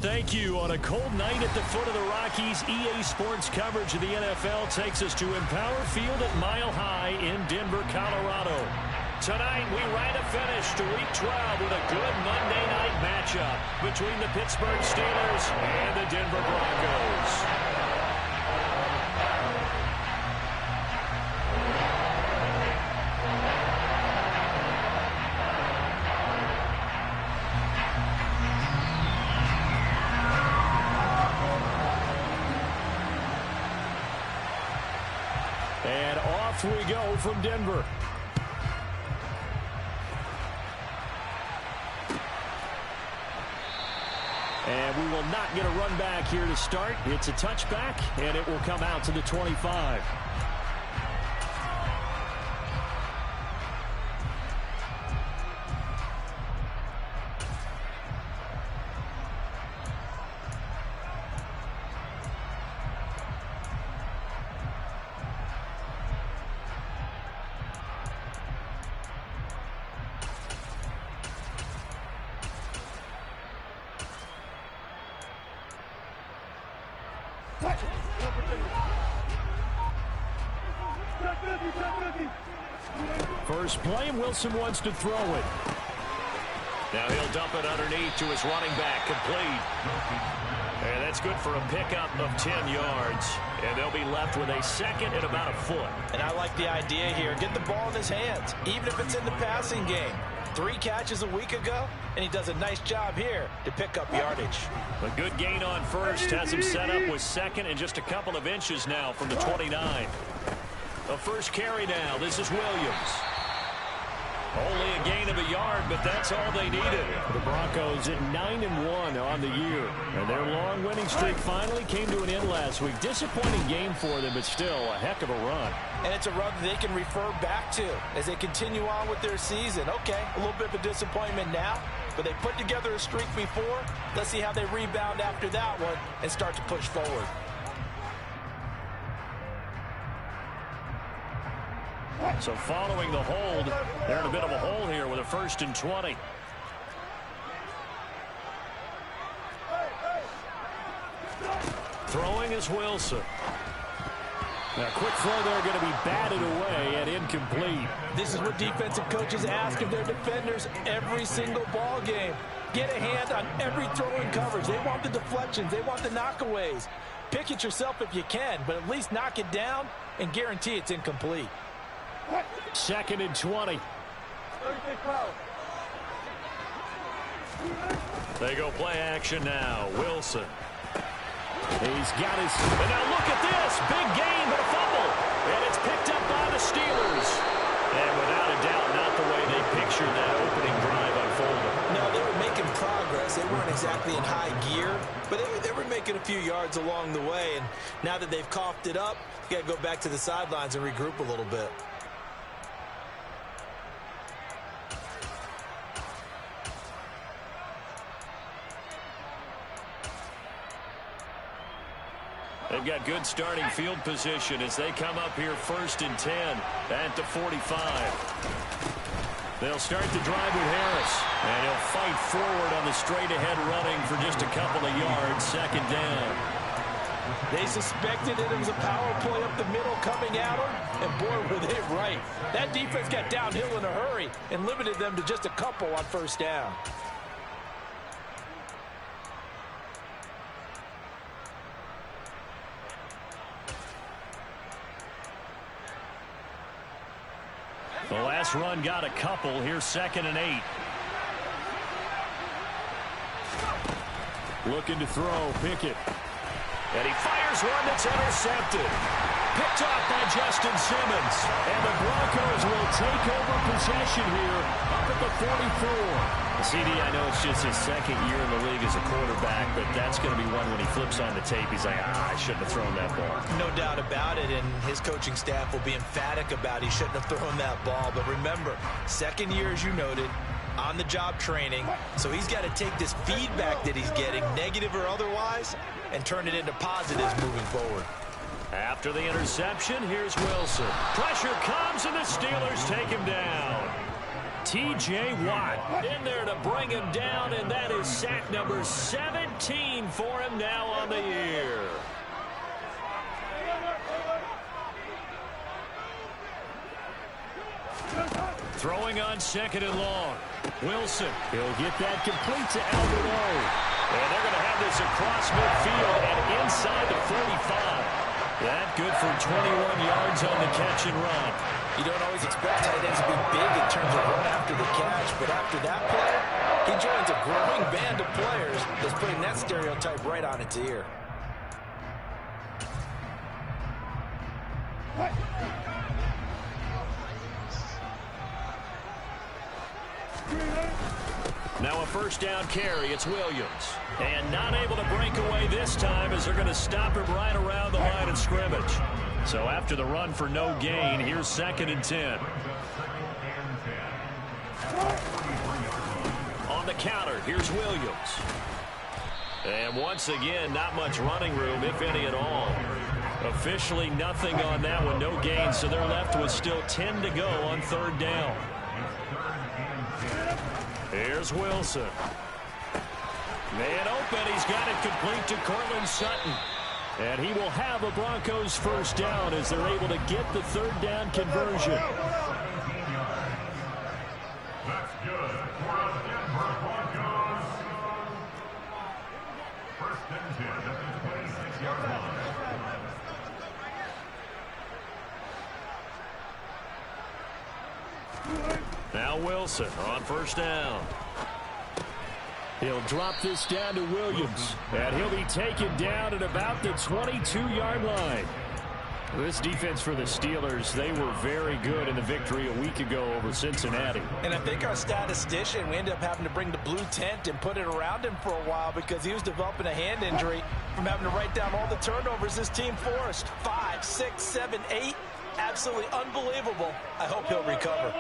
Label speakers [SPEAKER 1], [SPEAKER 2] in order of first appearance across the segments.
[SPEAKER 1] thank you. On a cold night at the foot of the Rockies, EA Sports coverage of the NFL takes us to Empower Field at Mile High in Denver, Colorado. Tonight, we ride a finish to Week 12 with a good Monday night matchup between the Pittsburgh Steelers and the Denver Broncos. And off we go from Denver. And we will not get a run back here to start. It's a touchback, and it will come out to the 25. First play, Wilson wants to throw it. Now he'll dump it underneath to his running back, complete. And that's good for a pickup of 10 yards. And they'll be left with a second and about a foot.
[SPEAKER 2] And I like the idea here. Get the ball in his hands, even if it's in the passing game. 3 catches a week ago, and he does a nice job here to pick up yardage.
[SPEAKER 1] A good gain on first has him set up with second and just a couple of inches now from the 29. The first carry now. This is Williams. Only a gain of a yard, but that's all they needed. The Broncos at 9-1 on the year. And their long winning streak finally came to an end last week. Disappointing game for them, but still a heck of a run.
[SPEAKER 2] And it's a run that they can refer back to as they continue on with their season. Okay, a little bit of a disappointment now, but they put together a streak before. Let's see how they rebound after that one and start to push forward.
[SPEAKER 1] So following the hold, they're in a bit of a hole here with a 1st and 20. Throwing is Wilson. Now, quick throw there going to be batted away and incomplete.
[SPEAKER 2] This is what defensive coaches ask of their defenders every single ball game. Get a hand on every throw in coverage. They want the deflections. They want the knockaways. Pick it yourself if you can, but at least knock it down and guarantee it's incomplete.
[SPEAKER 1] 2nd and 20. They go play action now. Wilson. He's got his... And now look at this. Big gain, but a fumble. And it's picked up by the Steelers. And without a doubt, not the way they pictured that opening drive unfolding.
[SPEAKER 2] No, they were making progress. They weren't exactly in high gear, but they were making a few yards along the way. And now that they've coughed it up, you got to go back to the sidelines and regroup a little bit.
[SPEAKER 1] They've got good starting field position as they come up here 1st and 10 at the 45. They'll start the drive with Harris, and he'll fight forward on the straight-ahead running for just a couple of yards, 2nd down.
[SPEAKER 2] They suspected that it was a power play up the middle coming at them, and boy, were they right. That defense got downhill in a hurry and limited them to just a couple on 1st down.
[SPEAKER 1] The last run got a couple. Here's 2nd and 8. Looking to throw. Pickett. And he fires one that's intercepted. Picked off by Justin Simmons. And the Broncos will take over possession here up at the 44. CD, I know it's just his 2nd year in the league as a quarterback, but that's going to be one when he flips on the tape. He's like, I shouldn't have thrown that ball.
[SPEAKER 2] No doubt about it, and his coaching staff will be emphatic about he shouldn't have thrown that ball. But remember, 2nd year, as you noted, on-the-job training. So he's got to take this feedback that he's getting, negative or otherwise, and turn it into positives moving forward.
[SPEAKER 1] After the interception, here's Wilson. Pressure comes, and the Steelers take him down. T.J. Watt in there to bring him down, and that is sack number 17 for him now on the year. Throwing on 2nd and long. Wilson, he'll get that complete to Alvin O. And they're going to have this across midfield and inside the 45. That good for 21 yards on the catch and run.
[SPEAKER 2] You don't always expect tight ends to be big in terms of run after the catch, but after that play, he joins a growing band of players that's putting that stereotype right on its ear.
[SPEAKER 1] Now a first down carry. It's Williams. And not able to break away this time as they're going to stop him right around the line of scrimmage. So after the run for no gain, here's 2nd and 10. On the counter, here's Williams. And once again, not much running room, if any at all. Officially nothing on that one, no gain, so they're left with still 10 to go on 3rd down. Here's Wilson. Man open. He's got it complete to Cortland Sutton. And he will have a Broncos first down as they're able to get the 3rd down conversion.
[SPEAKER 3] That's good for the Denver Broncos. 1st and 10 at the 26-yard line.
[SPEAKER 1] Now Wilson on 1st down. He'll drop this down to Williams, and he'll be taken down at about the 22-yard line. This defense for the Steelers, they were very good in the victory a week ago over Cincinnati.
[SPEAKER 2] And I think our statistician, we ended up having to bring the blue tent and put it around him for a while because he was developing a hand injury from having to write down all the turnovers his team forced. 5, 6, 7, 8. Absolutely unbelievable. I hope he'll recover.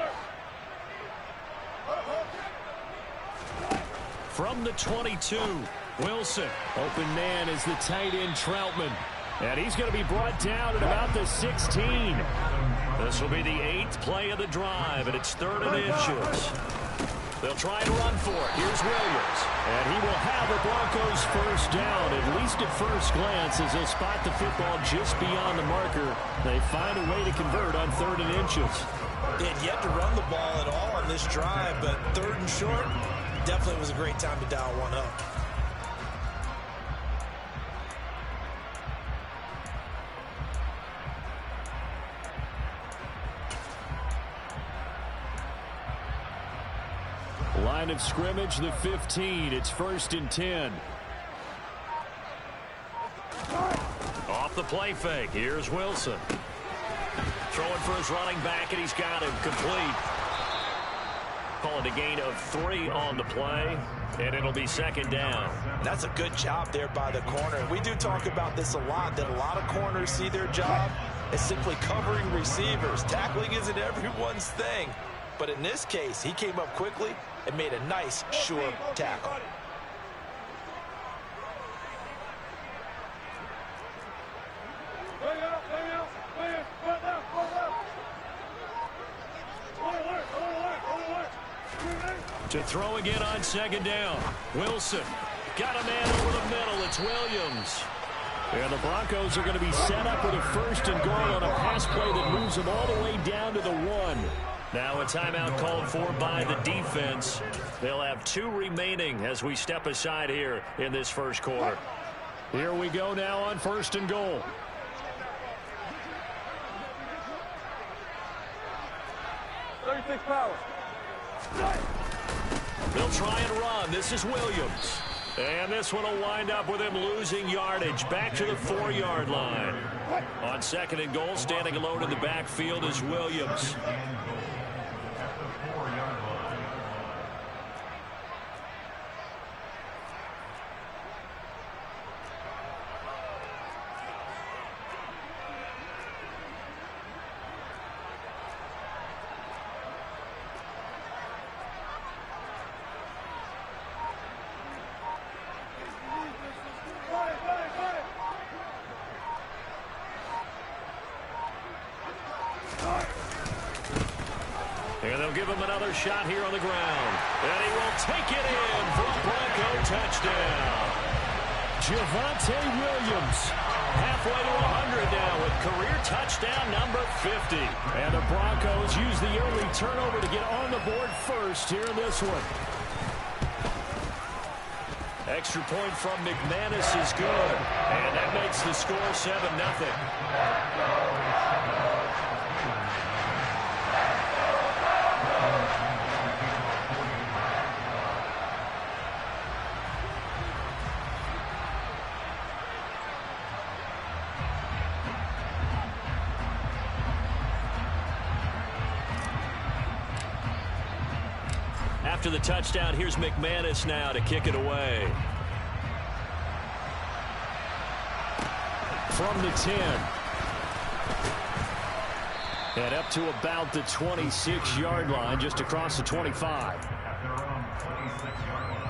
[SPEAKER 1] From the 22, Wilson. Open man is the tight end Troutman. And he's going to be brought down at about the 16. This will be the 8th play of the drive, and it's 3rd and inches. They'll try to run for it. Here's Williams. And he will have the Broncos first down, at least at first glance, as they'll spot the football just beyond the marker. They find a way to convert on 3rd and inches.
[SPEAKER 2] They had yet to run the ball at all on this drive, but 3rd and short definitely was a great time to dial one up.
[SPEAKER 1] Line of scrimmage, the 15. It's 1st and 10. Off the play fake. Here's Wilson. Throwing for his running back, and he's got him complete. Call it a gain of 3 on the play, and it'll be 2nd down.
[SPEAKER 2] That's a good job there by the corner. We do talk about this a lot, that a lot of corners see their job as simply covering receivers. Tackling isn't everyone's thing. But in this case, he came up quickly and made a nice, sure tackle.
[SPEAKER 1] To throw again on 2nd down. Wilson got a man over the middle. It's Williams. And the Broncos are going to be set up with a 1st and goal on a pass play that moves them all the way down to the 1. Now a timeout called for by the defense. They'll have 2 remaining as we step aside here in this 1st quarter. Here we go now on 1st and goal. They'll try and run. This is Williams. And this one will wind up with him losing yardage back to the 4-yard line. On 2nd and goal, standing alone in the backfield is Williams. They'll give him another shot here on the ground. And he will take it in for a Bronco touchdown. Javonte Williams, halfway to 100 now with career touchdown number 50. And the Broncos use the early turnover to get on the board first here in this one. Extra point from McManus is good. And that makes the score 7-0. After the touchdown, here's McManus now to kick it away. From the 10. And up to about the 26-yard line, just across the 25.
[SPEAKER 3] At their own 26-yard line.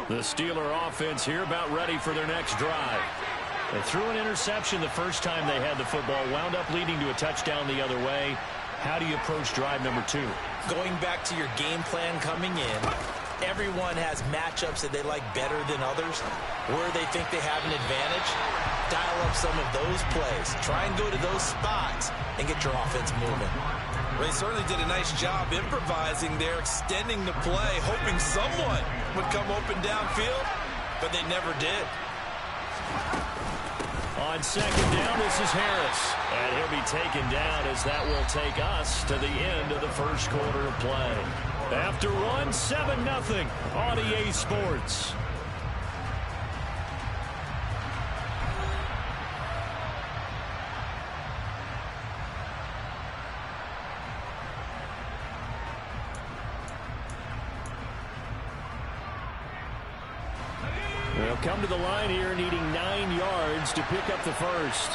[SPEAKER 1] The Steeler offense here about ready for their next drive. They threw an interception the first time they had the football, wound up leading to a touchdown the other way. How do you approach drive number 2?
[SPEAKER 2] Going back to your game plan coming in, everyone has matchups that they like better than others. Where they think they have an advantage, dial up some of those plays. Try and go to those spots and get your offense moving.
[SPEAKER 4] They certainly did a nice job improvising there, extending the play, hoping someone would come open downfield, but they never did.
[SPEAKER 1] On second down, this is Harris. And he'll be taken down as that will take us to the end of the first quarter of play. After one, 7-0 on EA Sports. They'll come to the line here needing 9 yards to pick up the first.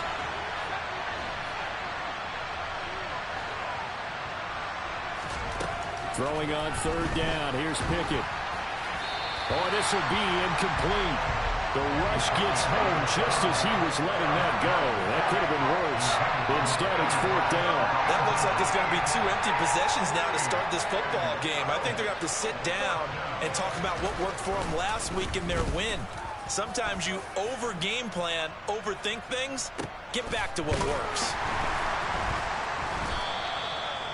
[SPEAKER 1] Throwing on third down. Here's Pickett. Oh, this will be incomplete. The rush gets home just as he was letting that go. That could have been worse. Instead, it's fourth down.
[SPEAKER 4] That looks like it's going to be 2 empty possessions now to start this football game. I think they're going to have to sit down and talk about what worked for them last week in their win. Sometimes you over-game plan, overthink things. Get back to what works.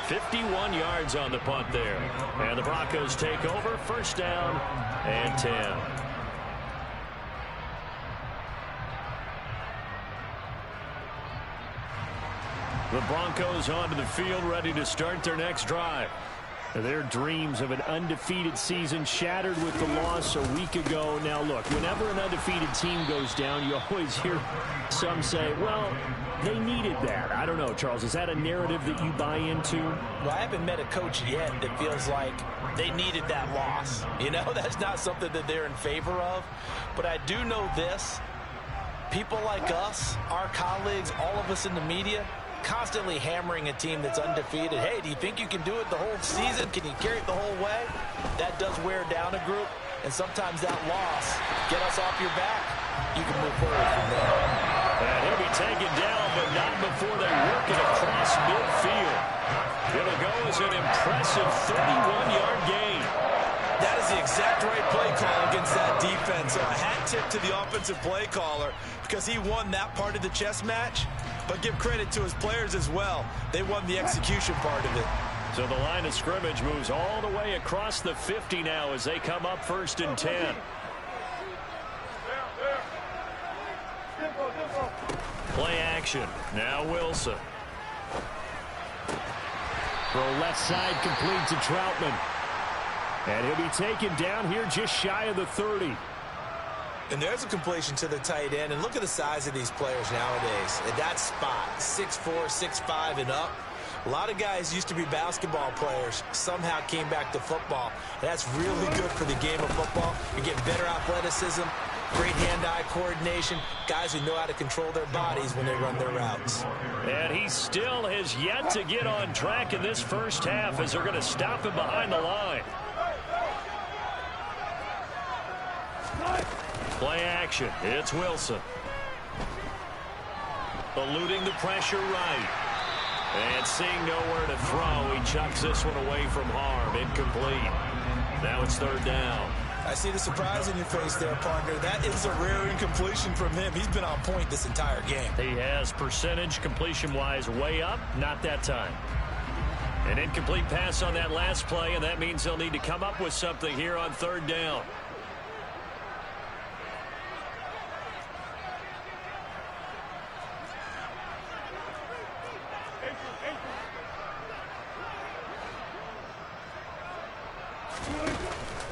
[SPEAKER 1] 51 yards on the punt there. And the Broncos take over. First down and 10. The Broncos onto the field, ready to start their next drive. Their dreams of an undefeated season shattered with the loss a week ago. Now, look, whenever an undefeated team goes down, you always hear some say, well, they needed that. I don't know, Charles. Is that a narrative that you buy into?
[SPEAKER 2] Well, I haven't met a coach yet that feels like they needed that loss. You know, that's not something that they're in favor of. But I do know this. People like us, our colleagues, all of us in the media, constantly hammering a team that's undefeated. Hey, do you think you can do it the whole season? Can you carry it the whole way? That does wear down a group, and sometimes that loss get us off your back. You can move forward from there.
[SPEAKER 1] And he'll be taken down, but not before they work it across midfield. It'll go as an impressive 31-yard gain.
[SPEAKER 4] That is the exact right play call against that defense. So a hat tip to the offensive play caller because he won that part of the chess match. But give credit to his players as well. They won the execution part of it.
[SPEAKER 1] So the line of scrimmage moves all the way across the 50 now as they come up first and 10. Play action. Now Wilson. Throw left side complete to Troutman. And he'll be taken down here just shy of the 30.
[SPEAKER 2] And there's a completion to the tight end. And look at the size of these players nowadays. At that spot, 6'4", 6'5", and up. A lot of guys used to be basketball players, somehow came back to football. And that's really good for the game of football. You get better athleticism, Great hand-eye coordination. Guys who know how to control their bodies when they run their routes.
[SPEAKER 1] And he still has yet to get on track in this first half as they're going to stop him behind the line. Play action. It's Wilson. Eluding the pressure right. And seeing nowhere to throw, he chucks this one away from harm. Incomplete. Now it's third down.
[SPEAKER 2] I see the surprise in your face there, partner. That is a rare incompletion from him. He's been on point this entire game.
[SPEAKER 1] He has percentage completion-wise way up. Not that time. An incomplete pass on that last play, and that means they'll need to come up with something here on third down.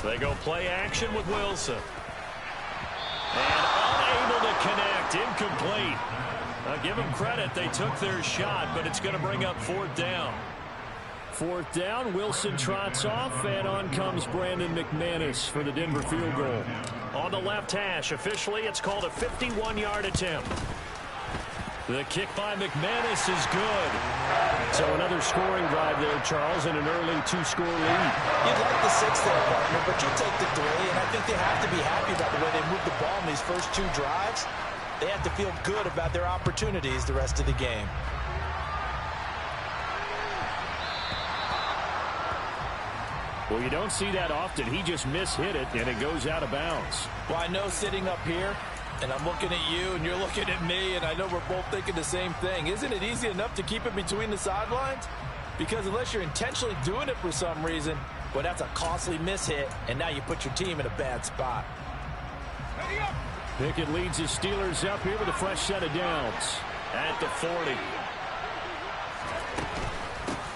[SPEAKER 1] They go play action with Wilson. And unable to connect. Incomplete. Give them credit. They took their shot, but it's going to bring up fourth down. Fourth down. Wilson trots off, and on comes Brandon McManus for the Denver field goal. On the left hash, officially, it's called a 51-yard attempt. The kick by McManus is good. So another scoring drive there, Charles, and an early two-score lead.
[SPEAKER 2] You'd like the 6 there, partner, but you'll take the 3, and I think they have to be happy about the way they moved the ball in these first 2 drives. They have to feel good about their opportunities the rest of the game.
[SPEAKER 1] Well, you don't see that often. He just mishit it, and it goes out of bounds.
[SPEAKER 2] Well, I know sitting up here, and I'm looking at you, and you're looking at me, and I know we're both thinking the same thing. Isn't it easy enough to keep it between the sidelines? Because unless you're intentionally doing it for some reason, well, that's a costly mishit, and now you put your team in a bad spot.
[SPEAKER 1] Pickett leads his Steelers up here with a fresh set of downs at the 40.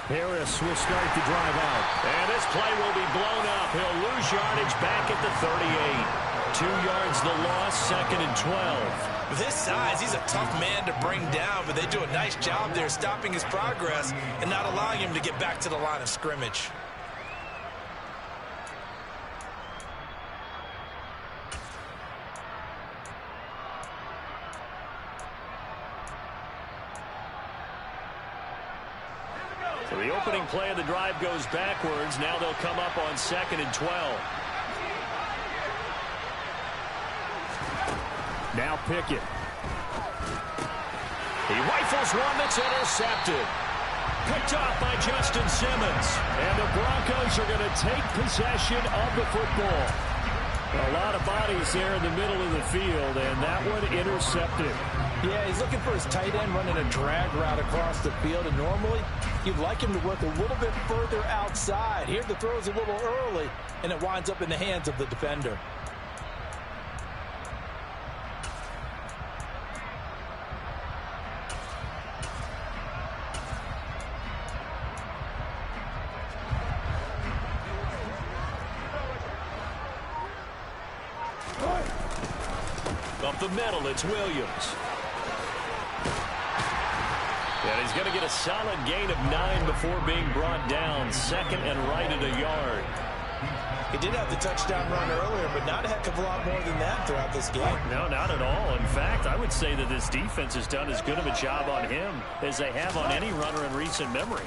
[SPEAKER 1] Harris will start the drive out. And this play will be blown up. He'll lose yardage back at the 38. 2 yards the loss, second and 12.
[SPEAKER 2] With his size, he's a tough man to bring down, but they do a nice job there stopping his progress and not allowing him to get back to the line of scrimmage.
[SPEAKER 1] So the opening play of the drive goes backwards. Now they'll come up on second and 12. Now Pickett. He rifles one that's intercepted. Picked off by Justin Simmons. And the Broncos are going to take possession of the football. A lot of bodies there in the middle of the field, and that one intercepted.
[SPEAKER 2] Yeah, he's looking for his tight end running a drag route across the field, and normally you'd like him to work a little bit further outside. Here the throw's a little early, and it winds up in the hands of the defender.
[SPEAKER 1] Up the middle, it's Williams. And he's going to get a solid gain of 9 before being brought down. Second and right at a yard.
[SPEAKER 2] He did have the touchdown run earlier, but not a heck of a lot more than that throughout this game.
[SPEAKER 1] No, not at all. In fact, I would say that this defense has done as good of a job on him as they have on any runner in recent memory.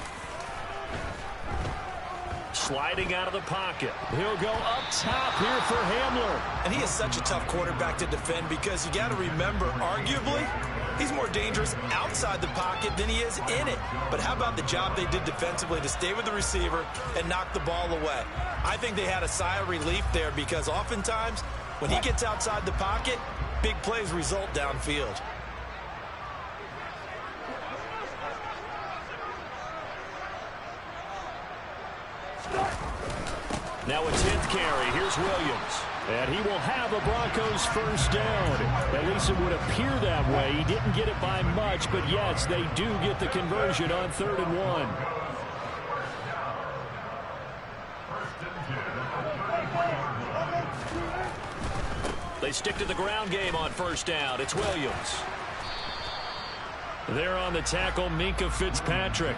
[SPEAKER 1] Sliding out of the pocket. He'll go up top here for Hamler.
[SPEAKER 2] And he is such a tough quarterback to defend because you got to remember, arguably, he's more dangerous outside the pocket than he is in it. But how about the job they did defensively to stay with the receiver and knock the ball away? I think they had a sigh of relief there because oftentimes when he gets outside the pocket, big plays result downfield.
[SPEAKER 1] Now a 10th carry. Here's Williams. And he will have a Broncos first down. At least it would appear that way. He didn't get it by much, but yes, they do get the conversion on 3rd and 1. They stick to the ground game on first down. It's Williams. There on the tackle, Minkah Fitzpatrick.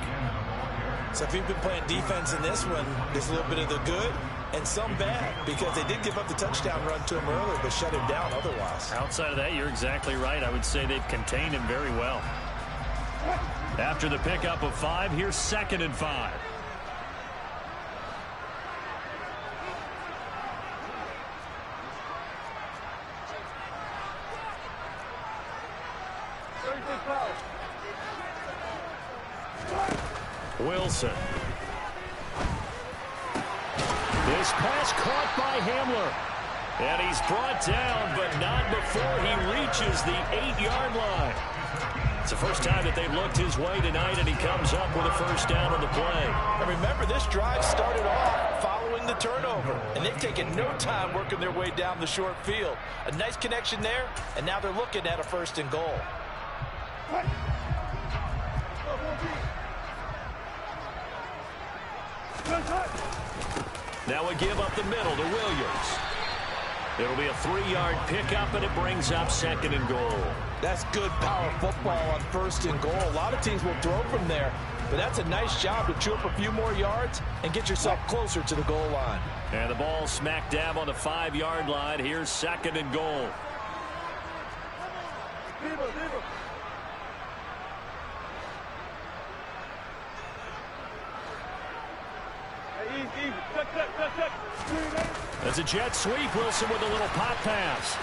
[SPEAKER 2] So if you've been playing defense in this one, there's a little bit of the good and some bad, because they did give up the touchdown run to him earlier, but shut him down otherwise.
[SPEAKER 1] Outside of that, you're exactly right. I would say they've contained him very well. After the pickup of 5, here's 2nd and 5. Wilson. This pass caught by Hamler. And he's brought down, but not before he reaches the 8-yard line. It's the first time that they've looked his way tonight, and he comes up with a first down on the play.
[SPEAKER 2] And remember, this drive started off following the turnover, and they've taken no time working their way down the short field. A nice connection there, and now they're looking at a 1st and goal.
[SPEAKER 1] Now a give up the middle to Williams. It'll be a 3-yard pickup, and it brings up 2nd and goal.
[SPEAKER 2] That's good power football on 1st and goal. A lot of teams will throw from there, but that's a nice job to chew up a few more yards and get yourself closer to the goal line.
[SPEAKER 1] And the ball smack dab on the 5-yard line. Here's 2nd and goal. As a jet sweep, Wilson with a little pop pass.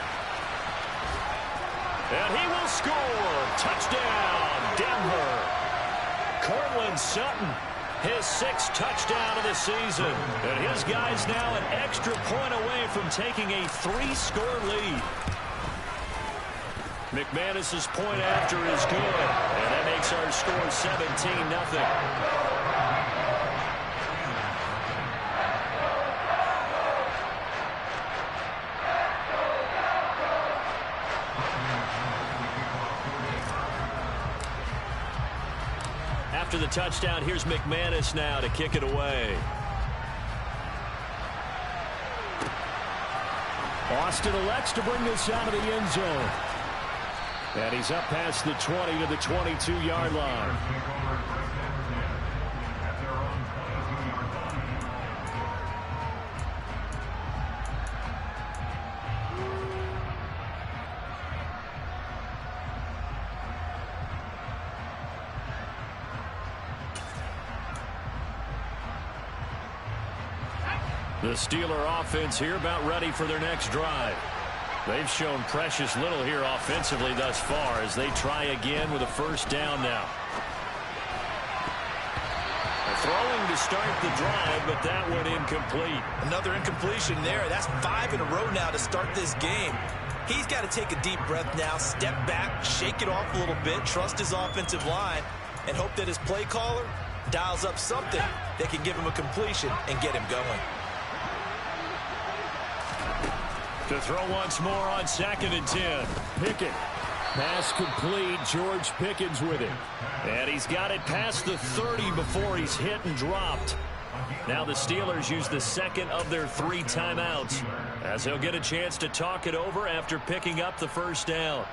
[SPEAKER 1] And he will score. Touchdown, Denver. Cortland Sutton, his 6th touchdown of the season. And his guy's now an extra point away from taking a 3-score lead. McManus's point after is good. And that makes our score 17-0. After the touchdown, here's McManus now to kick it away. Austin elects to bring this out of the end zone. And he's up past the 20 to the 22-yard line. The Steeler offense here about ready for their next drive. They've shown precious little here offensively thus far as they try again with a 1st down now. Throwing to start the drive, but that one incomplete.
[SPEAKER 2] Another incompletion there. That's 5 in a row now to start this game. He's got to take a deep breath now, step back, shake it off a little bit, trust his offensive line, and hope that his play caller dials up something that can give him a completion and get him going.
[SPEAKER 1] To throw once more on 2nd and 10. Pickett. Pass complete. George Pickens with it. And he's got it past the 30 before he's hit and dropped. Now the Steelers use the 2nd of their 3 timeouts as they'll get a chance to talk it over after picking up the 1st down.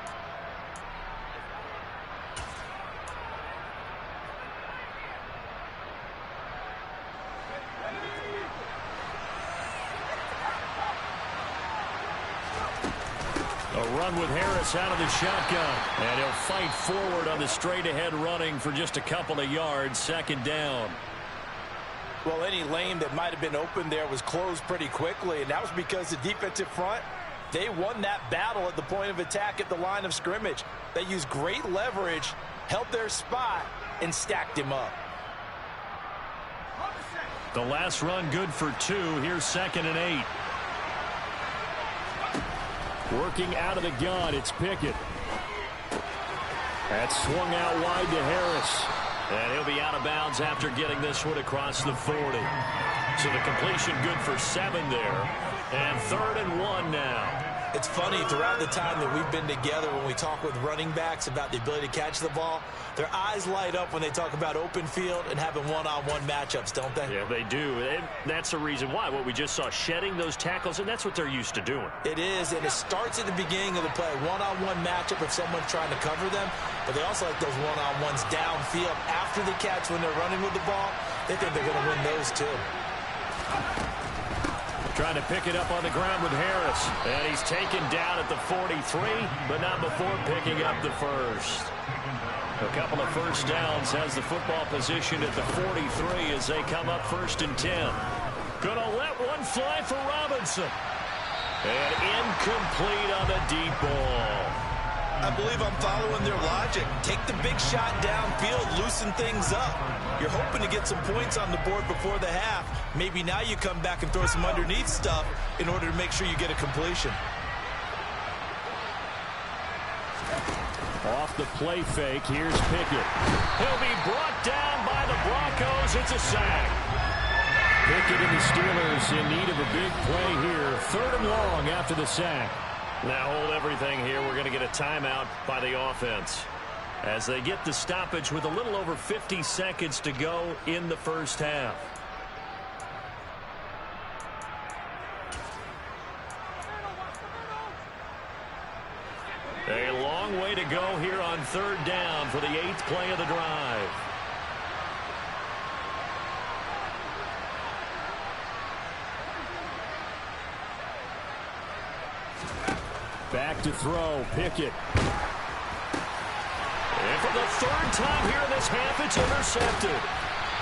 [SPEAKER 1] A run with Harris out of the shotgun. And he'll fight forward on the straight-ahead running for just a couple of yards. 2nd down.
[SPEAKER 2] Well, any lane that might have been open there was closed pretty quickly, and that was because the defensive front, they won that battle at the point of attack at the line of scrimmage. They used great leverage, held their spot, and stacked him up.
[SPEAKER 1] The last run good for 2. Here's 2nd and 8. Working out of the gun, it's Pickett. That's swung out wide to Harris. And he'll be out of bounds after getting this one across the 40. So the completion good for 7 there. And 3rd and 1 now.
[SPEAKER 2] It's funny, throughout the time that we've been together, when we talk with running backs about the ability to catch the ball, their eyes light up when they talk about open field and having one-on-one matchups, don't they?
[SPEAKER 1] Yeah, they do. And that's the reason why. What we just saw, shedding those tackles, and that's what they're used to doing.
[SPEAKER 2] It is, and it starts at the beginning of the play. One-on-one matchup if someone's trying to cover them, but they also like those one-on-ones downfield after the catch when they're running with the ball. They think they're going to win those too.
[SPEAKER 1] Trying to pick it up on the ground with Harris. And he's taken down at the 43, but not before picking up the first. A couple of first downs has the football position at the 43 as they come up 1st and 10. Gonna let one fly for Robinson. And incomplete on the deep ball.
[SPEAKER 2] I believe I'm following their logic. Take the big shot downfield, loosen things up. You're hoping to get some points on the board before the half. Maybe now you come back and throw some underneath stuff in order to make sure you get a completion.
[SPEAKER 1] Off the play fake, here's Pickett. He'll be brought down by the Broncos. It's a sack. Pickett and the Steelers in need of a big play here. 3rd and long after the sack. Now hold everything here. We're going to get a timeout by the offense as they get the stoppage with a little over 50 seconds to go in the first half. A long way to go here on 3rd down for the 8th play of the drive. Back to throw, Pickett. And for the 3rd time here in this half, it's intercepted.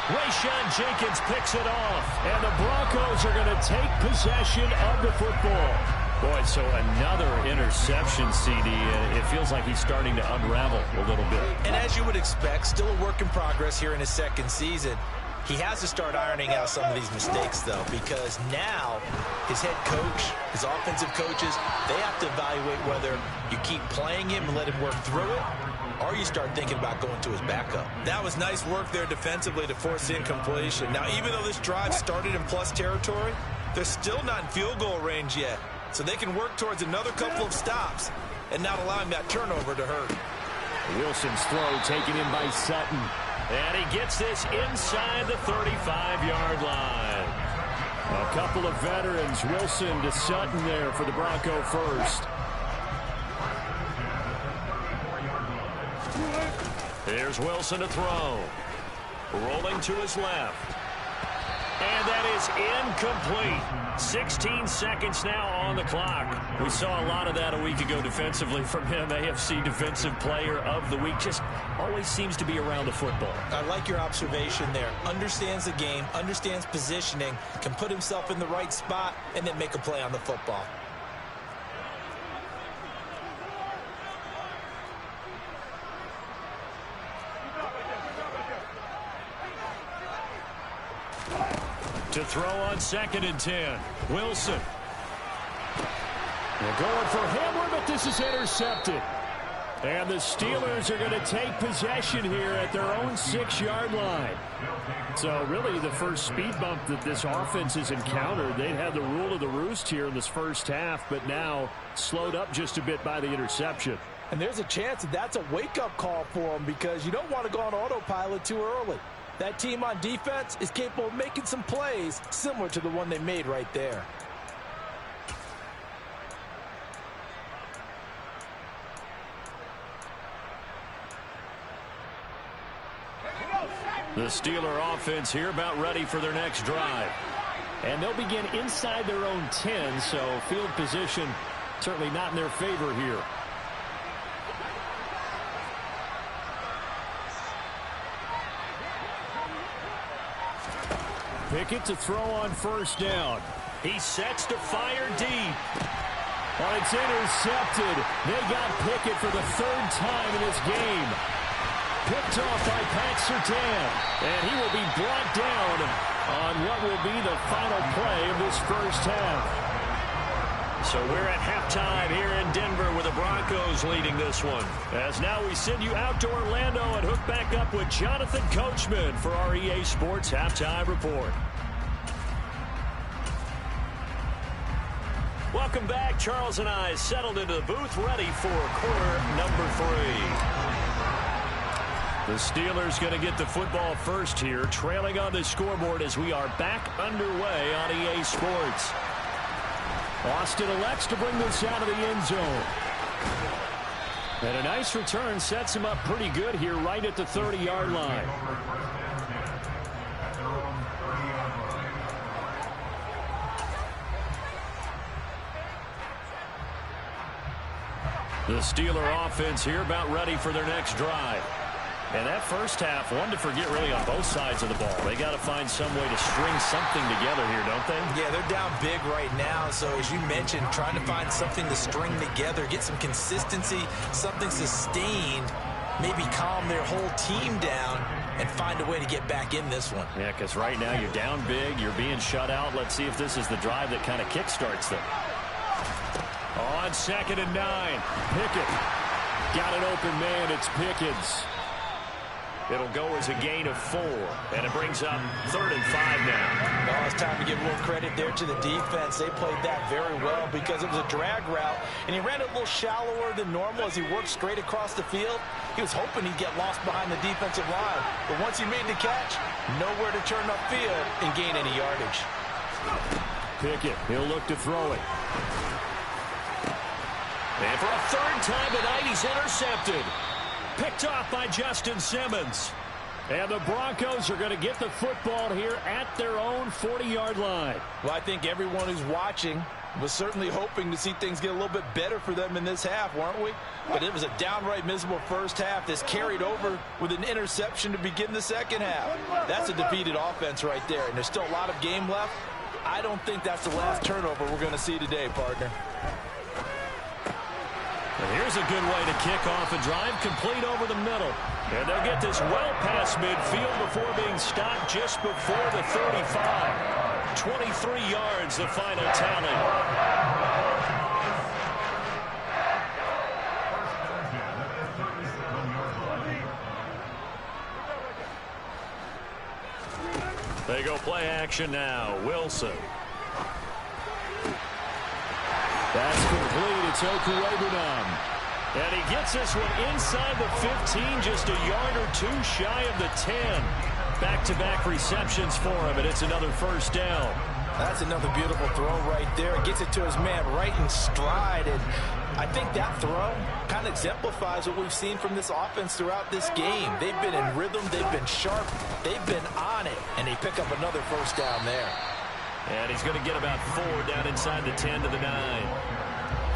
[SPEAKER 1] Rayshawn Jenkins picks it off, and the Broncos are going to take possession of the football. Boy, so another interception, CD, and it feels like he's starting to unravel a little bit.
[SPEAKER 2] And as you would expect, still a work in progress here in his 2nd season. He has to start ironing out some of these mistakes, though, because now his head coach, his offensive coaches, they have to evaluate whether you keep playing him and let him work through it, or you start thinking about going to his backup. That was nice work there defensively to force the incompletion. Now, even though this drive started in plus territory, they're still not in field goal range yet, so they can work towards another couple of stops and not allowing that turnover to hurt.
[SPEAKER 1] Wilson's throw taken in by Sutton. And he gets this inside the 35-yard line. A couple of veterans, Wilson to Sutton there for the Bronco first. Here's Wilson to throw. Rolling to his left. And that is incomplete. 16 seconds now on the clock. We saw a lot of that a week ago defensively from him. AFC Defensive Player of the Week. Just always seems to be around the football.
[SPEAKER 2] I like your observation there. Understands the game, understands positioning, can put himself in the right spot, and then make a play on the football.
[SPEAKER 1] To throw on 2nd and 10. Wilson. They're going for Hamler, but this is intercepted. And the Steelers are going to take possession here at their own 6-yard line. So really the first speed bump that this offense has encountered. They had the rule of the roost here in this first half, but now slowed up just a bit by the interception.
[SPEAKER 5] And there's a chance that that's a wake-up call for them because you don't want to go on autopilot too early. That team on defense is capable of making some plays similar to the one they made right there.
[SPEAKER 1] The Steeler offense here about ready for their next drive. And they'll begin inside their own 10, so field position certainly not in their favor here. Pickett to throw on 1st down. He sets to fire deep. Oh, it's intercepted. They got Pickett for the 3rd time in this game. Picked off by Pat Surtain. And he will be brought down on what will be the final play of this first half. So we're at halftime here in Denver with the Broncos leading this one. As now we send you out to Orlando and hook back up with Jonathan Coachman for our EA Sports Halftime Report. Welcome back. Charles and I settled into the booth ready for quarter number 3. The Steelers going to get the football first here, trailing on the scoreboard as we are back underway on EA Sports. Austin elects to bring this out of the end zone. And a nice return sets him up pretty good here right at the 30-yard line. The Steeler offense here about ready for their next drive. And that first half, one to forget really on both sides of the ball. They got to find some way to string something together here, don't they?
[SPEAKER 2] Yeah, they're down big right now. So as you mentioned, trying to find something to string together, get some consistency, something sustained, maybe calm their whole team down and find a way to get back in this one.
[SPEAKER 1] Yeah, because right now you're down big, you're being shut out. Let's see if this is the drive that kind of kickstarts them. On 2nd and 9, Pickett. Got an open man, it's Pickens. It'll go as a gain of 4, and it brings up 3rd and 5 now.
[SPEAKER 5] Oh, it's time to give a little credit there to the defense. They played that very well because it was a drag route, and he ran it a little shallower than normal as he worked straight across the field. He was hoping he'd get lost behind the defensive line, but once he made the catch, nowhere to turn upfield and gain any yardage.
[SPEAKER 1] Pickett, he'll look to throw it. And for a 3rd time tonight, he's intercepted. Picked off by Justin Simmons. And the Broncos are going to get the football here at their own 40-yard line.
[SPEAKER 5] Well, I think everyone who's watching was certainly hoping to see things get a little bit better for them in this half, weren't we? But it was a downright miserable first half that's carried over with an interception to begin the second half. That's a defeated offense right there, and there's still a lot of game left. I don't think that's the last turnover we're going to see today, partner.
[SPEAKER 1] And here's a good way to kick off a drive, complete over the middle. And they'll get this well past midfield before being stopped just before the 35. 23 yards, the final tally. They go play action now. Wilson. That's complete. It's Okuwebunam. And he gets this one inside the 15, just a yard or 2 shy of the 10. Back-to-back receptions for him, and it's another first down.
[SPEAKER 5] That's another beautiful throw right there. It gets it to his man right in stride, and I think that throw kind of exemplifies what we've seen from this offense throughout this game. They've been in rhythm, they've been sharp, they've been on it, and they pick up another first down there.
[SPEAKER 1] And he's going to get about 4 down inside the 10 to the 9.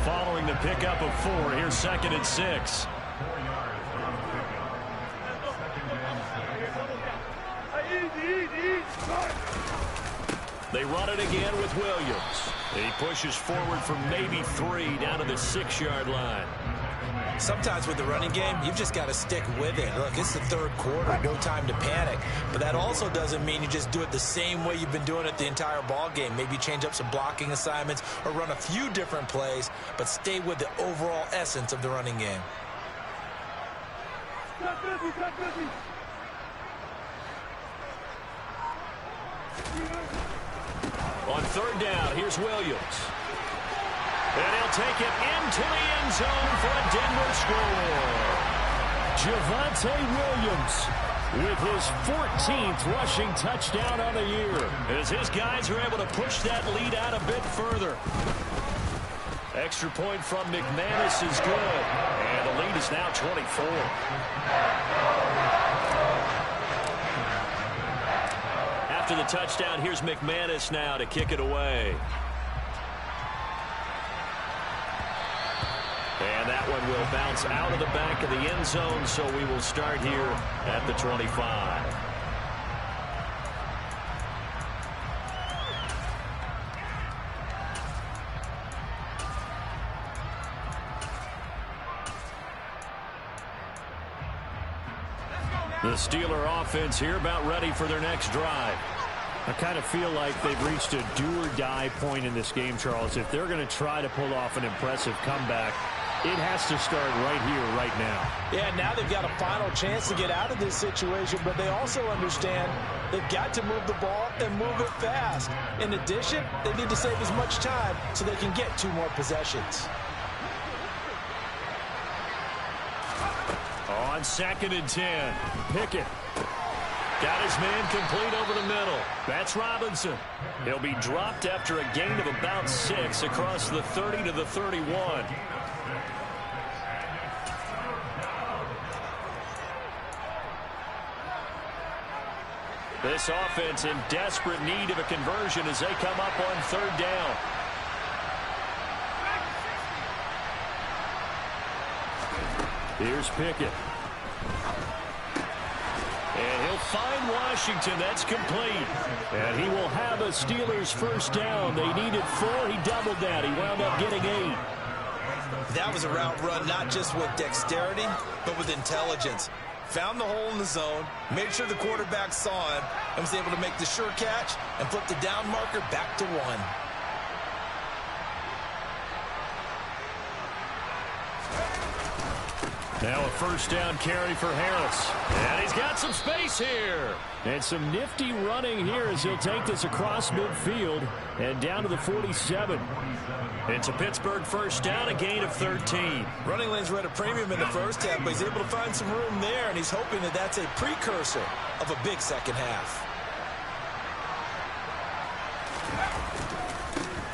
[SPEAKER 1] Following the pickup of 4, here's 2nd and 6. They run it again with Williams. He pushes forward for maybe 3 down to the 6-yard line.
[SPEAKER 2] Sometimes with the running game, you've just got to stick with it. Look, it's the 3rd quarter, no time to panic. But that also doesn't mean you just do it the same way you've been doing it the entire ball game. Maybe change up some blocking assignments or run a few different plays, but stay with the overall essence of the running game.
[SPEAKER 1] On 3rd down, here's Williams. And he'll take it into the end zone for a Denver score. Javonte Williams with his 14th rushing touchdown on the year, as his guys are able to push that lead out a bit further. Extra point from McManus is good, and the lead is now 24. After the touchdown, here's McManus now to kick it away. And that one will bounce out of the back of the end zone, so we will start here at the 25. The Steeler offense here about ready for their next drive. I kind of feel like they've reached a do-or-die point in this game, Charles. If they're going to try to pull off an impressive comeback, it has to start right here, right now.
[SPEAKER 5] Yeah, now they've got a final chance to get out of this situation, but they also understand they've got to move the ball and move it fast. In addition, they need to save as much time so they can get 2 more possessions.
[SPEAKER 1] On 2nd and 10, Pickett. Got his man complete over the middle. That's Robinson. He'll be dropped after a gain of about 6 across the 30 to the 31. This offense in desperate need of a conversion as they come up on 3rd down. Here's Pickett. And he'll find Washington. That's complete. And he will have a Steelers first down. They needed 4. He doubled that. He wound up getting 8.
[SPEAKER 2] That was a route run not just with dexterity, but with intelligence. Found the hole in the zone, made sure the quarterback saw him, and was able to make the sure catch and flip the down marker back to 1.
[SPEAKER 1] Now a first down carry for Harris. And he's got some space here. And some nifty running here as he'll take this across midfield and down to the 47. It's a Pittsburgh first down, a gain of 13.
[SPEAKER 2] Running lanes were at a premium in the first half, but he's able to find some room there, and he's hoping that that's a precursor of a big second half.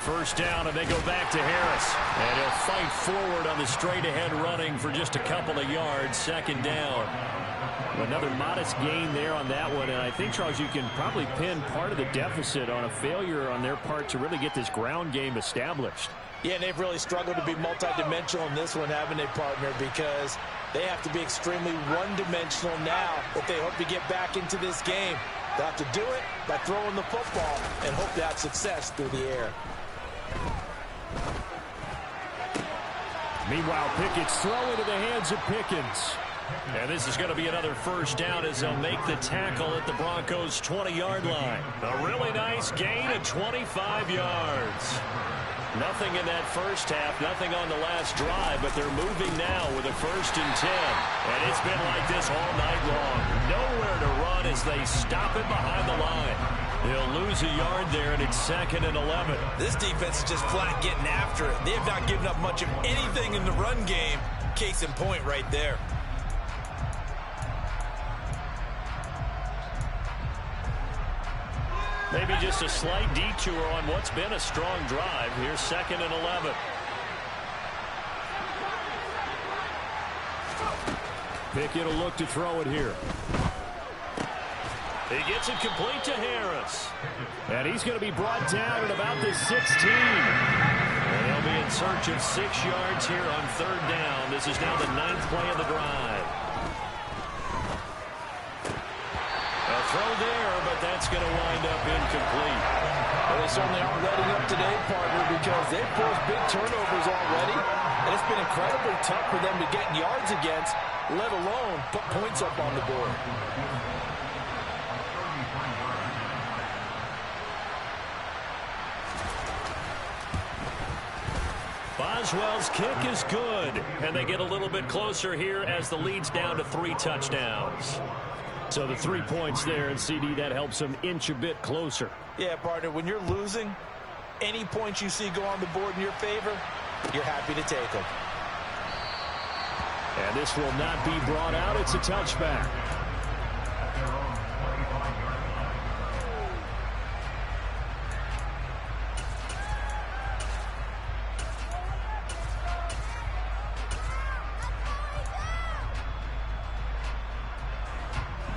[SPEAKER 1] First down, and they go back to Harris. And he'll fight forward on the straight-ahead running for just a couple of yards. Second down. Another modest gain there on that one. And I think, Charles, you can probably pin part of the deficit on a failure on their part to really get this ground game established.
[SPEAKER 5] Yeah, and they've really struggled to be multidimensional in this one, haven't they, partner? Because they have to be extremely one-dimensional now if they hope to get back into this game. They'll have to do it by throwing the football and hope to have success through the air.
[SPEAKER 1] Meanwhile, Pickett's throw into the hands of Pickens. And this is going to be another first down as they'll make the tackle at the Broncos' 20-yard line. A really nice gain of 25 yards. Nothing in that first half, nothing on the last drive, but they're moving now with a 1st and 10. And it's been like this all night long. Nowhere to run as they stop it behind the line. They'll lose a yard there, and it's 2nd and 11.
[SPEAKER 2] This defense is just flat getting after it. They have not given up much of anything in the run game. Case in point right there.
[SPEAKER 1] Maybe just a slight detour on what's been a strong drive. Here's 2nd and 11. Pickett will look to throw it here. He gets it complete to Harris. And he's going to be brought down at about the 16. And they'll be in search of 6 yards here on 3rd down. This is now the 9th play of the drive. A throw there, but that's going to wind up incomplete.
[SPEAKER 5] Well, they certainly aren't letting up today, partner, because they've forced big turnovers already. And it's been incredibly tough for them to get yards against, let alone put points up on the board.
[SPEAKER 1] Boswell's kick is good, and they get a little bit closer here as the lead's down to 3 touchdowns. So the 3 points there, and CD, that helps them inch a bit closer.
[SPEAKER 5] Yeah, partner, when you're losing, any points you see go on the board in your favor, you're happy to take them.
[SPEAKER 1] And this will not be brought out. It's a touchback.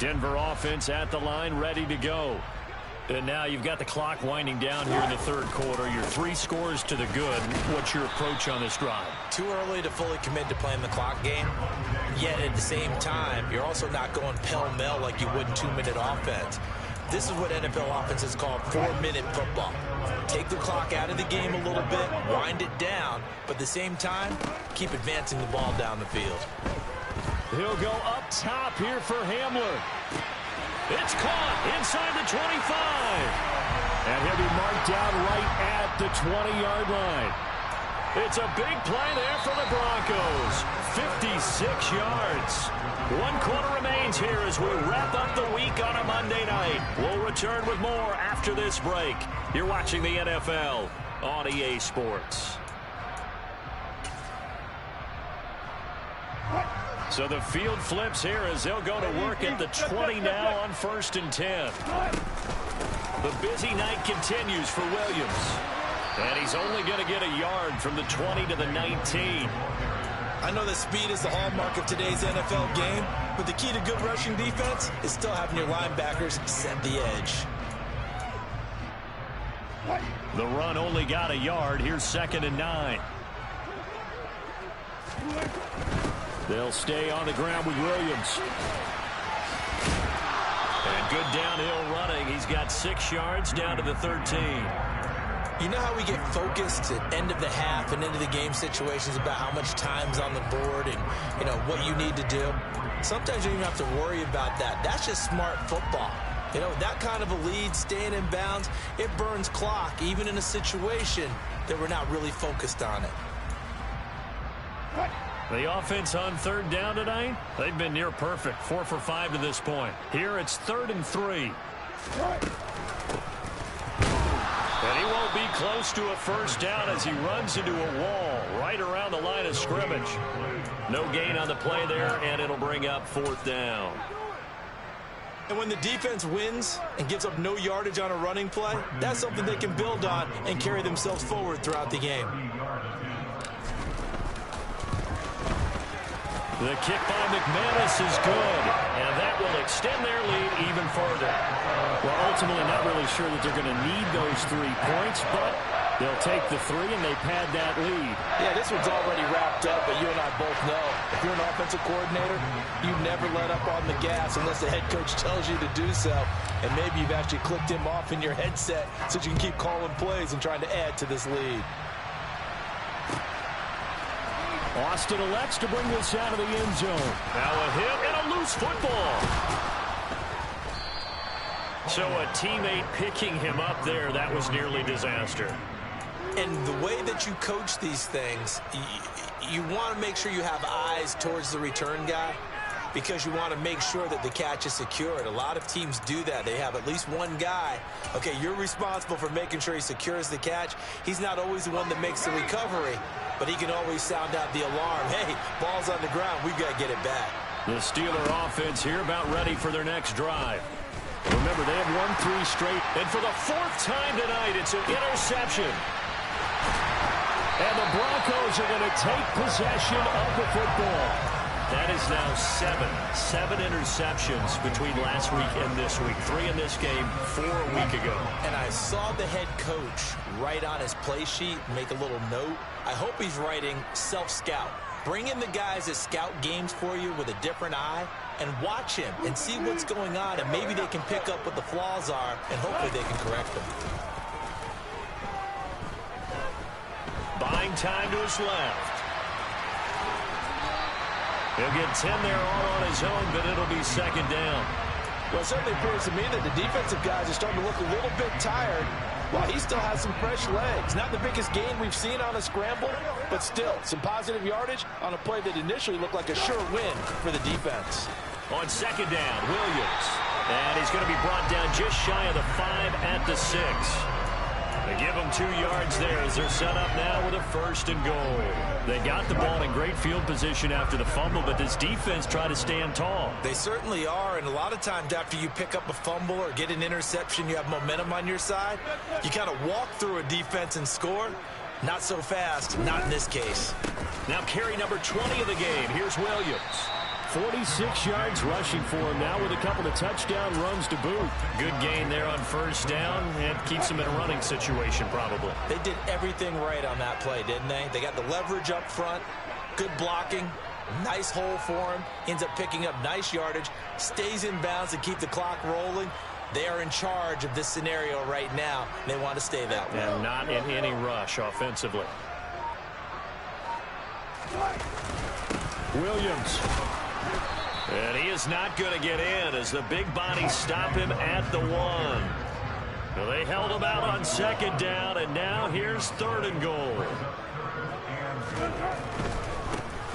[SPEAKER 1] Denver offense at the line, ready to go. And now you've got the clock winding down here in the 3rd quarter. Your 3 scores to the good. What's your approach on this drive?
[SPEAKER 2] Too early to fully commit to playing the clock game. Yet at the same time, you're also not going pell-mell like you would in 2-minute offense. This is what NFL offenses call 4-minute football. Take the clock out of the game a little bit, wind it down, but at the same time, keep advancing the ball down the field.
[SPEAKER 1] He'll go up top here for Hamler. It's caught inside the 25. And he'll be marked down right at the 20-yard line. It's a big play there for the Broncos. 56 yards. 1 quarter remains here as we wrap up the week on a Monday night. We'll return with more after this break. You're watching the NFL on EA Sports. So the field flips here as they'll go to work at the 20 now on 1st and 10. The busy night continues for Williams. And he's only going to get a yard from the 20 to the 19.
[SPEAKER 2] I know that speed is the hallmark of today's NFL game, but the key to good rushing defense is still having your linebackers set the edge.
[SPEAKER 1] The run only got a yard. Here's 2nd and 9. They'll stay on the ground with Williams. And good downhill running. He's got 6 yards down to the 13.
[SPEAKER 2] You know how we get focused at end of the half and into the game situations about how much time's on the board and, you know, what you need to do? Sometimes you don't even have to worry about that. That's just smart football. You know, that kind of a lead, staying in bounds, it burns clock, even in a situation that we're not really focused on it.
[SPEAKER 1] The offense on 3rd down tonight, they've been near perfect. 4 for 5 to this point. Here it's 3rd and 3. And he won't be close to a first down as he runs into a wall right around the line of scrimmage. No gain on the play there, and it'll bring up 4th down.
[SPEAKER 2] And when the defense wins and gives up no yardage on a running play, that's something they can build on and carry themselves forward throughout the game.
[SPEAKER 1] The kick by McManus is good, and that will extend their lead even further. Well, ultimately not really sure that they're going to need those 3 points, but they'll take the 3 and they pad that lead.
[SPEAKER 5] Yeah, this one's already wrapped up, but you and I both know if you're an offensive coordinator, you never let up on the gas unless the head coach tells you to do so. And maybe you've actually clicked him off in your headset so you can keep calling plays and trying to add to this lead.
[SPEAKER 1] Austin elects to bring this out of the end zone. Now a hit and a loose football. So a teammate picking him up there, that was nearly disaster.
[SPEAKER 2] And the way that you coach these things, you want to make sure you have eyes towards the return guy because you want to make sure that the catch is secured. A lot of teams do that. They have at least one guy. Okay, you're responsible for making sure he secures the catch. He's not always the one that makes the recovery, but he can always sound out the alarm. Hey, ball's on the ground. We've got to get it back.
[SPEAKER 1] The Steeler offense here about ready for their next drive. Remember, they have won 3 straight. And for the 4th time tonight, it's an interception. And the Broncos are going to take possession of the football. That is now 7 interceptions between last week and this week. 3 in this game, 4 a week ago.
[SPEAKER 2] And I saw the head coach write on his play sheet, make a little note. I hope he's writing self-scout. Bring in the guys that scout games for you with a different eye and watch him and see what's going on, and maybe they can pick up what the flaws are, and hopefully they can correct them.
[SPEAKER 1] Buying time to his left. He'll get 10 there all on his own, but it'll be 2nd down.
[SPEAKER 5] Well, it certainly appears to me that the defensive guys are starting to look a little bit tired while he still has some fresh legs. Not the biggest gain we've seen on a scramble, but still some positive yardage on a play that initially looked like a sure win for the defense.
[SPEAKER 1] On 2nd down, Williams. And he's going to be brought down just shy of the 5 at the 6. They give him 2 yards there as they're set up now with a 1st and goal. They got the ball in great field position after the fumble, but this defense tried to stand tall.
[SPEAKER 2] They certainly are, and a lot of times after you pick up a fumble or get an interception, you have momentum on your side. You kind of walk through a defense and score. Not so fast, not in this case.
[SPEAKER 1] Now carry number 20 of the game. Here's Williams. 46 yards rushing for him now with a couple of touchdown runs to boot. Good gain there on 1st down and keeps him in a running situation probably.
[SPEAKER 2] They did everything right on that play, didn't they? They got the leverage up front, good blocking, nice hole for him, ends up picking up nice yardage, stays in bounds to keep the clock rolling. They are in charge of this scenario right now. They want to stay that way.
[SPEAKER 1] And not in any rush offensively. Williams. And he is not going to get in as the big bodies stop him at the 1. Well, they held him out on 2nd down, and now here's 3rd and goal.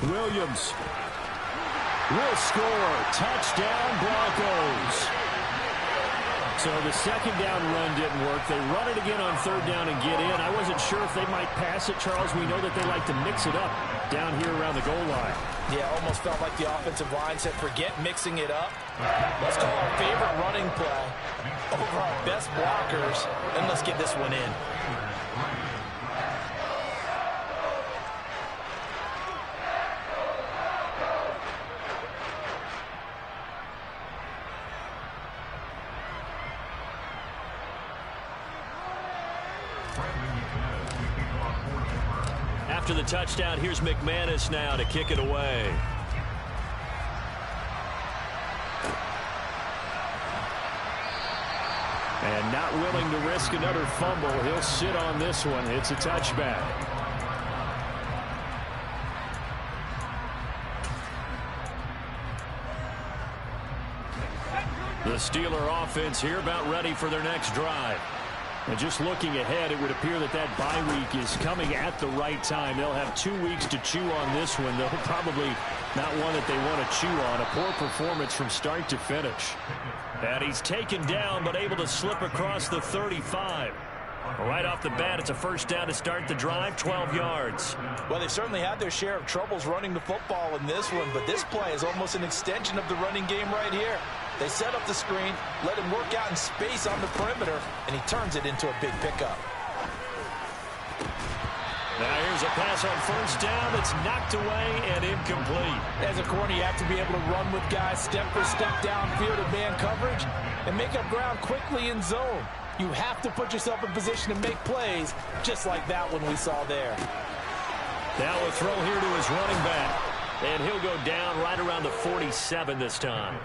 [SPEAKER 1] Williams will score. Touchdown, Broncos. So the 2nd down run didn't work. They run it again on 3rd down and get in. I wasn't sure if they might pass it, Charles. We know that they like to mix it up down here around the goal line.
[SPEAKER 5] Yeah, almost felt like the offensive line said, forget mixing it up. Let's call our favorite running play over our best blockers, and let's get this one in.
[SPEAKER 1] After the touchdown, here's McManus now to kick it away. And not willing to risk another fumble. He'll sit on this one. It's a touchback. The Steeler offense here about ready for their next drive. And just looking ahead, it would appear that that bye week is coming at the right time. They'll have 2 weeks to chew on this one. They'll probably not one that they want to chew on. A poor performance from start to finish. And he's taken down, but able to slip across the 35. Right off the bat, it's a first down to start the drive, 12 yards.
[SPEAKER 5] Well, they've certainly had their share of troubles running the football in this one, but this play is almost an extension of the running game right here. They set up the screen, let him work out in space on the perimeter, and he turns it into a big pickup.
[SPEAKER 1] Now here's a pass on first down that's knocked away and incomplete.
[SPEAKER 5] As a corner, you have to be able to run with guys step for step downfield in man coverage and make up ground quickly in zone. You have to put yourself in position to make plays, just like that one we saw there.
[SPEAKER 1] Now a throw here to his running back. And he'll go down right around the 47 this time.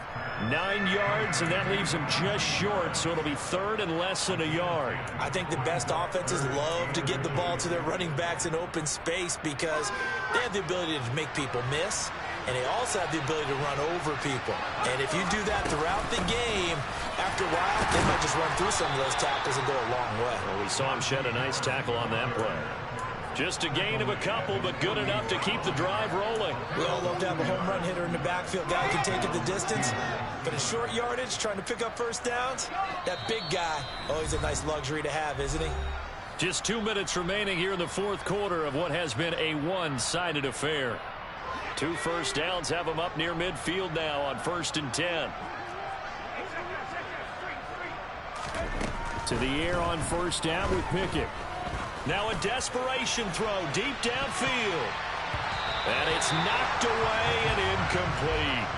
[SPEAKER 1] 9 yards, and that leaves him just short, so it'll be third and less than a yard.
[SPEAKER 2] I think the best offenses love to get the ball to their running backs in open space because they have the ability to make people miss, and they also have the ability to run over people. And if you do that throughout the game, after a while, they might just run through some of those tackles and go a long way.
[SPEAKER 1] Well, we saw him shed a nice tackle on that play. Just a gain of a couple, but good enough to keep the drive rolling.
[SPEAKER 2] We all love to have a home run hitter in the backfield. Guy can take it the distance. But in short yardage, trying to pick up first downs, that big guy, always a nice luxury to have, isn't he?
[SPEAKER 1] Just 2 minutes remaining here in the fourth quarter of what has been a one-sided affair. 2 first downs have them up near midfield now on 1st and 10. To the air on first down with Pickett. Now a desperation throw deep downfield. And it's knocked away and incomplete.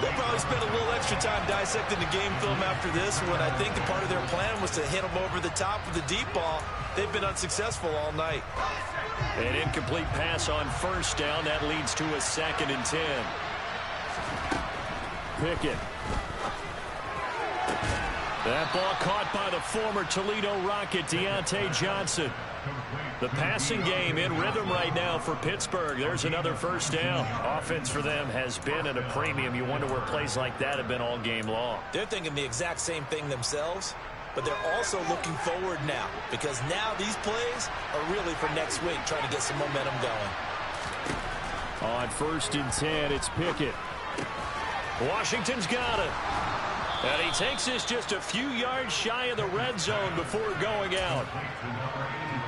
[SPEAKER 2] They'll probably spend a little extra time dissecting the game film after this one. I think that part of their plan was to hit them over the top with the deep ball. They've been unsuccessful all night.
[SPEAKER 1] An incomplete pass on first down. That leads to a 2nd and 10. Pickett. That ball caught by the former Toledo Rocket, Deontay Johnson. The passing game in rhythm right now for Pittsburgh. There's another first down. Offense for them has been at a premium. You wonder where plays like that have been all game long.
[SPEAKER 2] They're thinking the exact same thing themselves, but they're also looking forward now because now these plays are really for next week, trying to get some momentum going.
[SPEAKER 1] On 1st and 10, it's Pickett. Washington's got it. And he takes this just a few yards shy of the red zone before going out.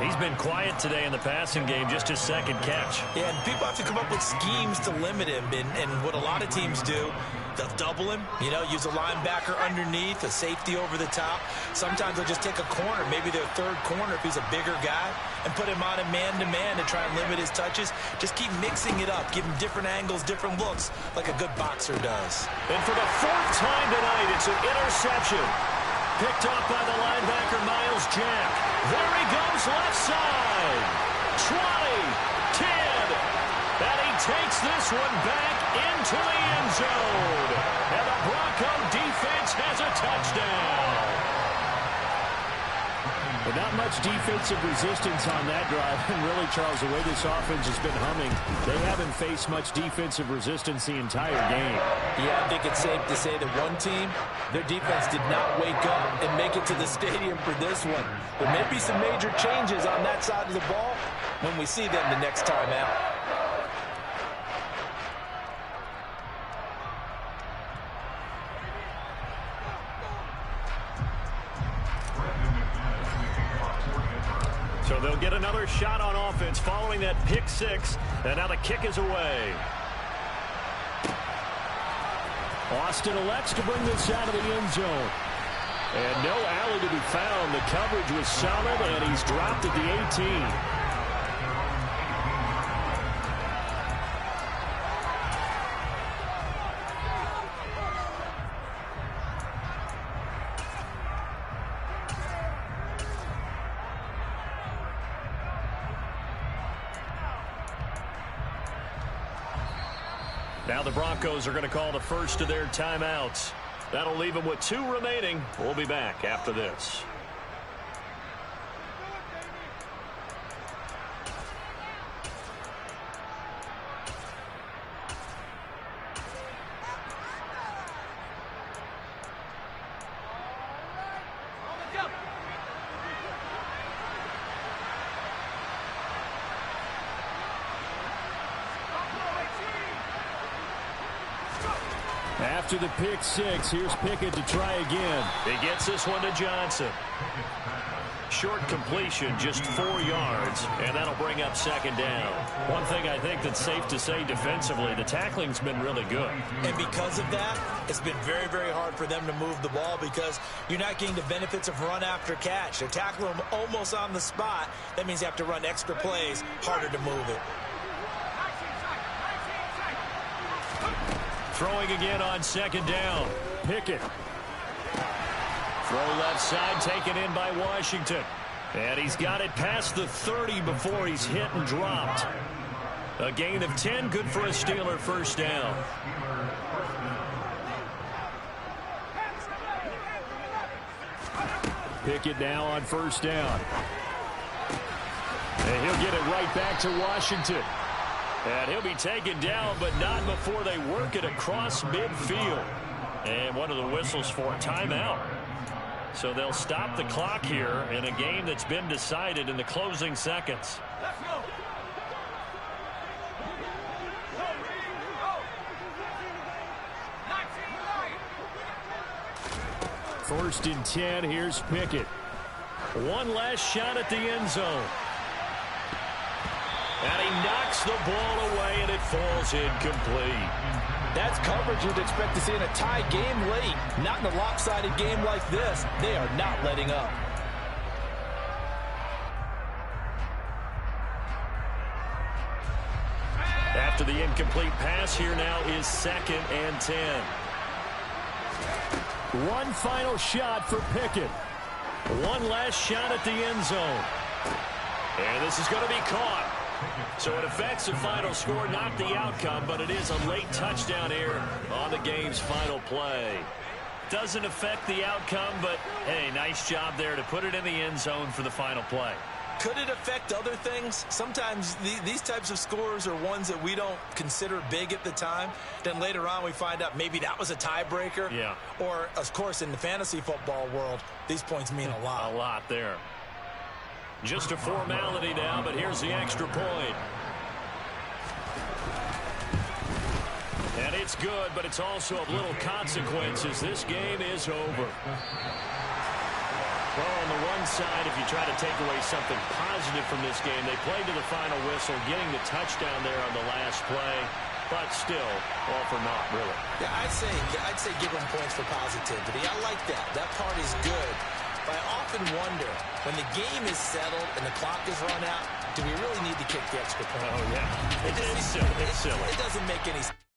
[SPEAKER 1] He's been quiet today in the passing game, just his 2nd catch.
[SPEAKER 2] Yeah, and people have to come up with schemes to limit him. And what a lot of teams do, they'll double him, use a linebacker underneath, a safety over the top. Sometimes they'll just take a corner, maybe their 3rd corner if he's a bigger guy, and put him on a man-to-man to try and limit his touches. Just keep mixing it up, give him different angles, different looks, like a good boxer does.
[SPEAKER 1] And for the 4th time tonight, it's an interception. Picked off by the linebacker, Miles Jack. There he goes, left side. 20, 10. And he takes this one back into the end zone. And the Bronco defense has a touchdown. But not much defensive resistance on that drive. And really, Charles, the way this offense has been humming, they haven't faced much defensive resistance the entire game.
[SPEAKER 5] Yeah, I think it's safe to say that one team, their defense did not wake up and make it to the stadium for this one. There may be some major changes on that side of the ball when we see them the next time out.
[SPEAKER 1] So they'll get another shot on offense following that pick 6. And now the kick is away. Austin elects to bring this out of the end zone. And no alley to be found. The coverage was solid, and he's dropped at the 18. Now the Broncos are going to call the first of their timeouts. That'll leave him with 2 remaining. We'll be back after this.
[SPEAKER 6] After the pick 6, here's Pickett to try again.
[SPEAKER 1] He gets this one to Johnson. Short completion, just 4 yards, and that'll bring up 2nd down. One thing I think that's safe to say defensively, the tackling's been really good.
[SPEAKER 2] And because of that, it's been very, very hard for them to move the ball because you're not getting the benefits of run after catch. They're tackling them almost on the spot. That means you have to run extra plays, harder to move it.
[SPEAKER 1] Throwing again on 2nd down. Pickett. Throw left side, taken in by Washington. And he's got it past the 30 before he's hit and dropped. A gain of 10, good for a Steeler 1st down.
[SPEAKER 6] Pickett now on 1st down. And he'll get it right back to Washington.
[SPEAKER 1] And he'll be taken down, but not before they work it across midfield. And one of the whistles for timeout. So they'll stop the clock here in a game that's been decided in the closing seconds.
[SPEAKER 3] Let's go.
[SPEAKER 6] First and 10, here's Pickett.
[SPEAKER 1] One last shot at the end zone. And he knocks the ball away, and it falls incomplete.
[SPEAKER 5] That's coverage you'd expect to see in a tie game late. Not in a lopsided game like this. They are not letting up.
[SPEAKER 1] After the incomplete pass, here now is 2nd and 10.
[SPEAKER 6] One final shot for Pickett.
[SPEAKER 1] One last shot at the end zone. And this is going to be caught. So it affects the final score, not the outcome, but it is a late touchdown here on the game's final play. Doesn't affect the outcome, but, hey, nice job there to put it in the end zone for the final play.
[SPEAKER 2] Could it affect other things? Sometimes these types of scores are ones that we don't consider big at the time. Then later on we find out maybe that was a tiebreaker.
[SPEAKER 1] Yeah.
[SPEAKER 2] Or, of course, in the fantasy football world, these points mean a lot.
[SPEAKER 1] A lot there. Just a formality now, but here's the extra point. And it's good, but it's also of little consequences. This game is over. Well, on the one side, if you try to take away something positive from this game, they played to the final whistle, getting the touchdown there on the last play, but still, all for naught, really.
[SPEAKER 2] Yeah, I'd say give them points for positivity. I like that. That part is good. But I often wonder, when the game is settled and the clock is run out, do we really need to kick the extra point?
[SPEAKER 1] Oh, yeah. It's silly. It's silly.
[SPEAKER 2] It doesn't make any sense.